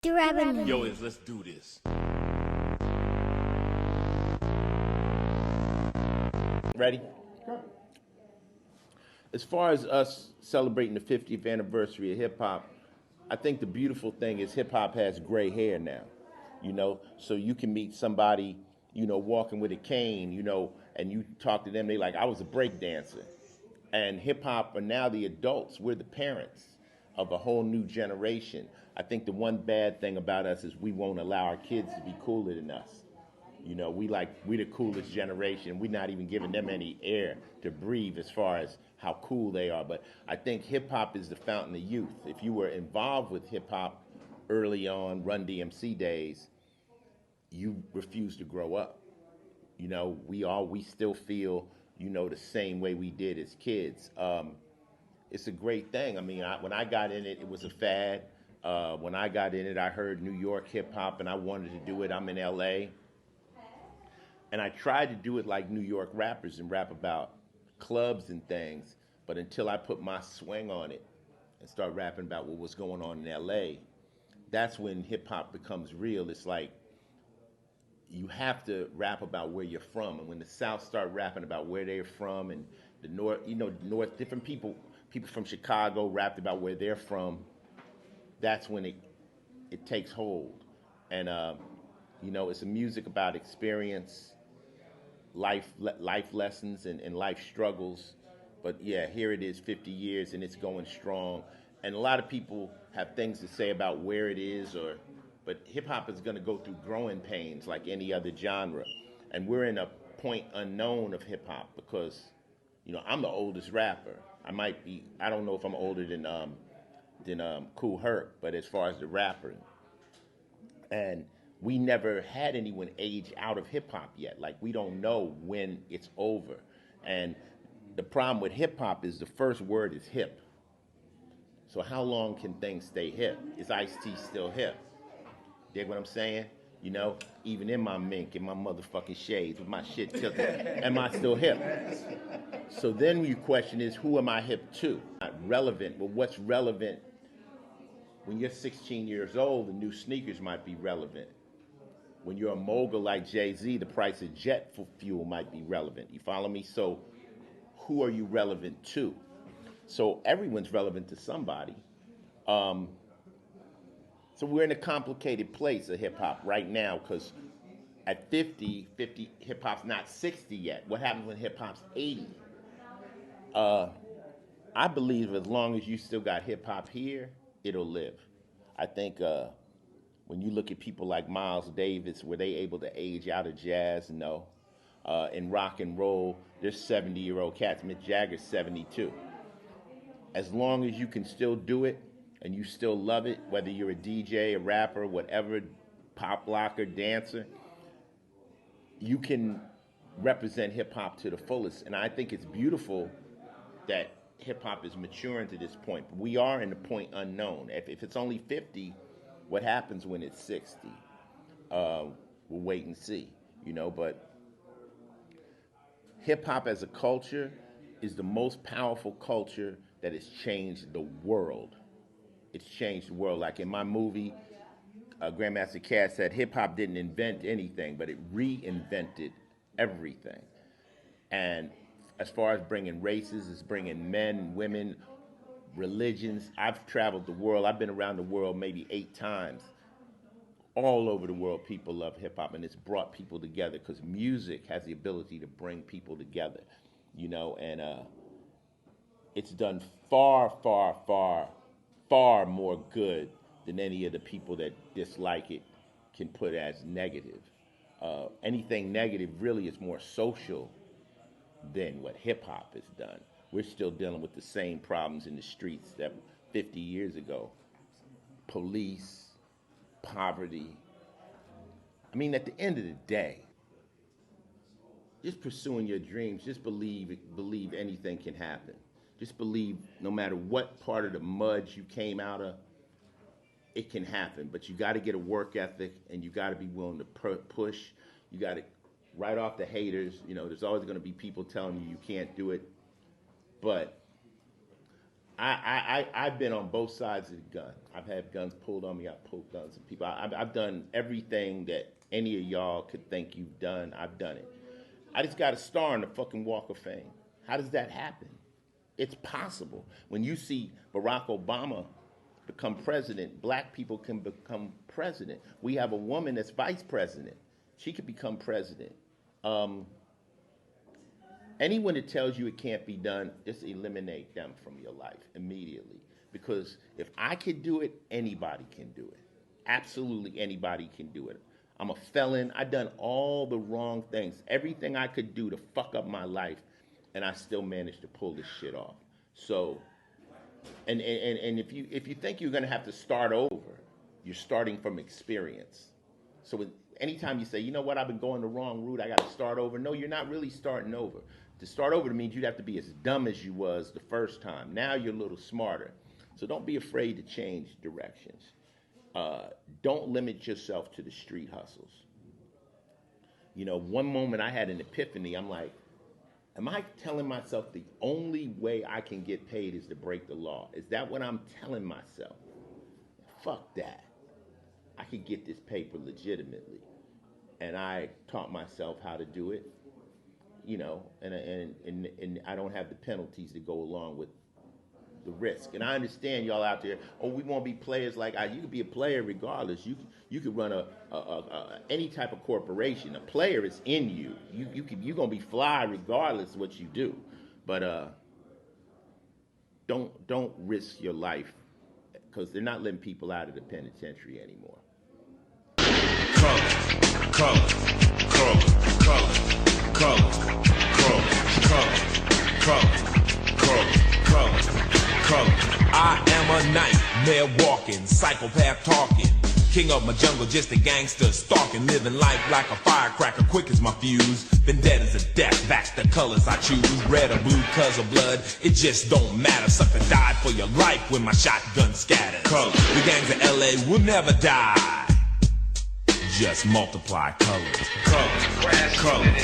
The revenue. Yo, let's do this. Ready? As far as us celebrating the 50th anniversary of hip hop, I think the beautiful thing is hip hop has gray hair now, so you can meet somebody, walking with a cane, and you talk to them, they like, I was a break dancer. And hip hop are now the adults, we're the parents of a whole new generation. I think the one bad thing about us is we won't allow our kids to be cooler than us. We the coolest generation. We're not even giving them any air to breathe as far as how cool they are. But I think hip hop is the fountain of youth. If you were involved with hip hop early on, Run DMC days, you refuse to grow up. We still feel, the same way we did as kids. It's a great thing. I mean, when I got in it, it was a fad. When I got in it, I heard New York hip hop, and I wanted to do it. I'm in LA. And I tried to do it like New York rappers and rap about clubs and things, but until I put my swing on it and start rapping about what was going on in LA, that's when hip hop becomes real. It's like you have to rap about where you're from. And when the South start rapping about where they're from, and the North, different people from Chicago rapped about where they're from, that's when it takes hold. And, it's a music about experience, life lessons and life struggles. But yeah, here it is, 50 years, and it's going strong. And a lot of people have things to say about where it is, but hip hop is going to go through growing pains like any other genre. And we're in a point unknown of hip hop because, I'm the oldest rapper. I don't know if I'm older than Kool Herc, but as far as the rapper, and we never had anyone age out of hip hop yet. Like, we don't know when it's over. And the problem with hip hop is the first word is hip. So how long can things stay hip? Is Ice-T still hip? Dig what I'm saying? Even in my mink, in my motherfucking shades, with my shit tilted, am I still hip? So then your question is, who am I hip to? Not relevant. Well, what's relevant? When you're 16 years old, the new sneakers might be relevant. When you're a mogul like Jay-Z, the price of jet fuel might be relevant. You follow me? So who are you relevant to? So everyone's relevant to somebody. So we're in a complicated place of hip-hop right now because at 50, hip-hop's not 60 yet. What happens when hip-hop's 80? I believe as long as you still got hip-hop here, it'll live. I think when you look at people like Miles Davis, were they able to age out of jazz? No. In rock and roll, there's 70-year-old cats. Mick Jagger's 72. As long as you can still do it and you still love it, whether you're a DJ, a rapper, whatever, pop locker, dancer, you can represent hip-hop to the fullest. And I think it's beautiful that hip-hop is maturing to this point. But we are in the point unknown. If it's only 50, what happens when it's 60? We'll wait and see, but hip-hop as a culture is the most powerful culture that has changed the world. It's changed the world. Like in my movie, Grandmaster Caz said hip-hop didn't invent anything, but it reinvented everything. And as far as bringing races, it's bringing men, women, religions. I've traveled the world. I've been around the world maybe 8 times. All over the world, people love hip-hop, and it's brought people together because music has the ability to bring people together, and it's done far, far, far, far more good than any of the people that dislike it can put as negative. Anything negative really is more social than what hip-hop has done. We're still dealing with the same problems in the streets that 50 years ago. Police, poverty. I mean, at the end of the day, just pursuing your dreams, just believe anything can happen. Just believe no matter what part of the mud you came out of, it can happen. But you got to get a work ethic, and you got to be willing to push. You got to write off the haters. There's always going to be people telling you can't do it. But I've been on both sides of the gun. I've had guns pulled on me. I've pulled guns on people. I've done everything that any of y'all could think you've done. I've done it. I just got a star on the fucking Walk of Fame. How does that happen? It's possible. When you see Barack Obama become president, black people can become president. We have a woman that's vice president. She could become president. Anyone that tells you it can't be done, just eliminate them from your life immediately. Because if I could do it, anybody can do it. Absolutely anybody can do it. I'm a felon. I've done all the wrong things. Everything I could do to fuck up my life, and I still managed to pull this shit off. So, and if you think you're gonna have to start over, you're starting from experience. So anytime you say, you know what, I've been going the wrong route, I got to start over. No, you're not really starting over. To start over means you'd have to be as dumb as you was the first time. Now you're a little smarter. So don't be afraid to change directions. Don't limit yourself to the street hustles. You know, one moment I had an epiphany. I'm like, am I telling myself the only way I can get paid is to break the law? Is that what I'm telling myself? Fuck that. I could get this paper legitimately. And I taught myself how to do it, you know, and I don't have the penalties that go along with the risk. And I understand y'all out there, oh, we won't be players like you could be a player regardless. You could run any type of corporation. A player is in you. You're gonna be fly regardless of what you do. But don't risk your life, because they're not letting people out of the penitentiary anymore. I am a nightmare walking, psychopath talking, king of my jungle, just a gangster stalking, living life like a firecracker, quick as my fuse. Been dead as a death, that's the colors I choose. Red or blue, cause of blood, it just don't matter. Sucker died for your life when my shotgun scatters. The gangs of LA will never die. Just multiply colors. Color.